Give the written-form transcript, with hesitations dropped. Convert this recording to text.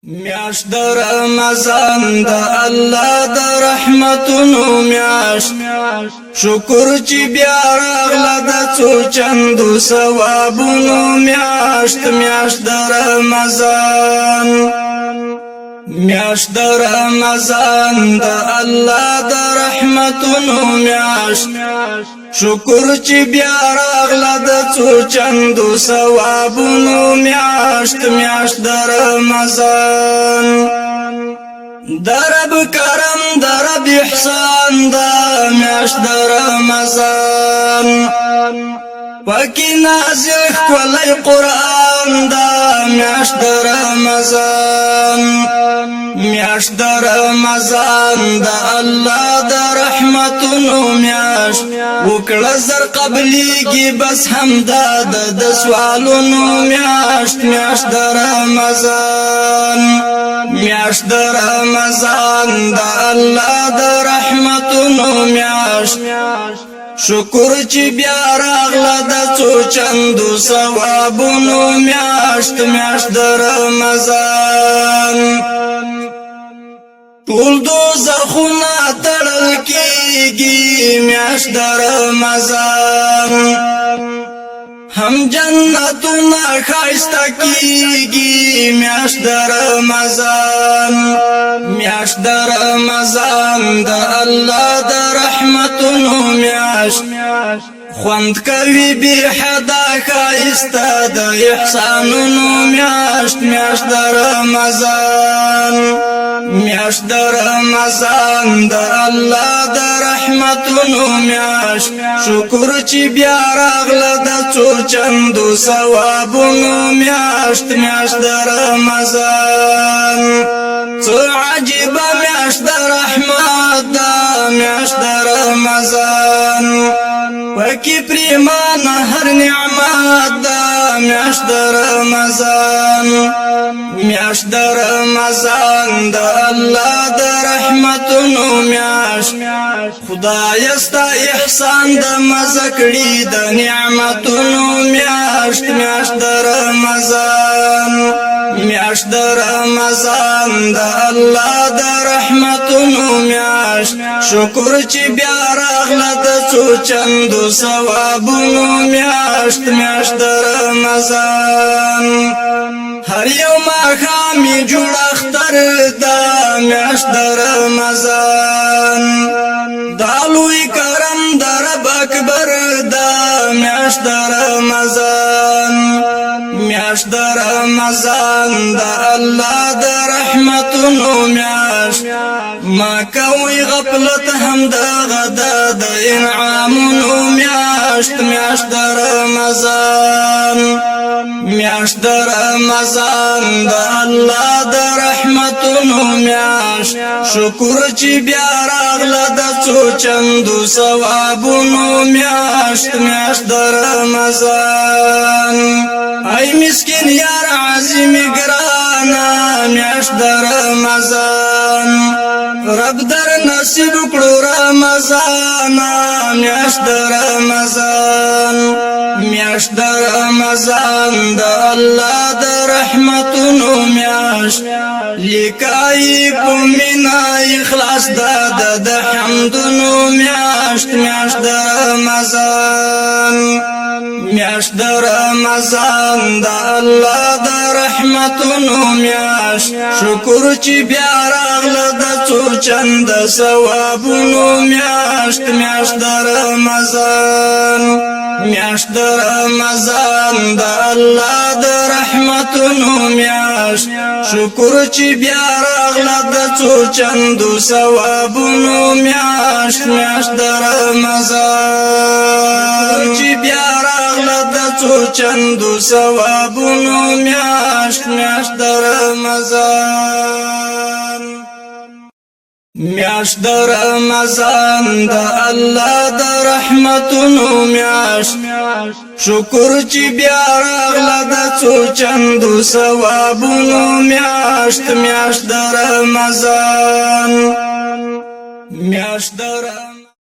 میاشت در رمضان دا الله دا رحمتونو میاشت شکر چی بیا راغلا دا څو چندو ثوابونو میاشت در رمضان میاشت در رمضان دا الله دا رحمتونو میاشت شکر چی بیا راغلا دا څو چندو ثوابونو میاشت در رمضان درب کرم درب احسان دا میاشت در رمضان پاکی نازل کلی قرآن دا میاشت در رمضان میاشت در رمضان دا الله دا رحمتونو میاشت وکړه زر قبلیږي بس همدا د سوالونو میاشت در رمضان میاشت در رمضان دا الله دا رحمتونو میاشت شکر چی بیا راغلا دا څو چندو ثوابونو میاشت در رمضان ټول دوزخونه تړل کیږي میاشت در رمضان هم جنتونه ښایسته کیږي میاشت در رمضان میاشت در رمضان د الله د رحمتونو میاشت خوند کوي بی حدا ښایسته د احسانونو میاشت در رمضان میاشت در رمضان د الله د رحمتونو میاشت شکر چې بیا راغله د څو چندو ثوابونو میاشت در رمضان څو عجیبه میاشت د رحمت دا میاشت در رمضان پکې پریمان هر نعمت دا میاشت در رمضان میاشت در رمضان د الله د رحمتونو میاشت خدای ستا احسان د مزه کړي د نعمتونو میاشت در رمضان میاشت در رمضان د الله د رحمتونو میاشت شکر چې بیا راغله د څو چندو ثوابونو میاشت در رمضان هر یو ماښام جوړ اختر دا میاشت در رمضان دا لوی کرم د رب اکبر دا میاشت در رمضان میاشت در رمضان د الله د رحمتونو میاشت ما کوي غفلت هم د غدا د انعامونو میاشت در رمضان میاشت در رمضان د الله د رحمتونو میاشت شکر چې بیا راغله د څو چندو ثوابونو میاشت در رمضان ای مسکین یار عظیم ګرانا میاشت در رمضان رب در نصیب کړو رمضان میاشت در رمضان میاشت در رمضان د الله د رحمتونو میاشت لیکای په مینا اخلاص د حمدونو میاشت در رمضان میاشت در رمضان د الله د رحمتونو میاشت شکر چې بیا راغله د څو چند ثوابونو میاشت در رمضان میاشت در رمضان د الله د رحمتونو میاشت شکر چې بیا راغله د څو چندو ثوابونو میاشت در رمضان چې بیا راغله د څو چندو ثوابونو میاشت در رمضان میاشت در رمضان د الله د رحمتونو میاشت شکر چې بیا راغله د څو چندو ثوابونو میاشت در رمضان میاشت در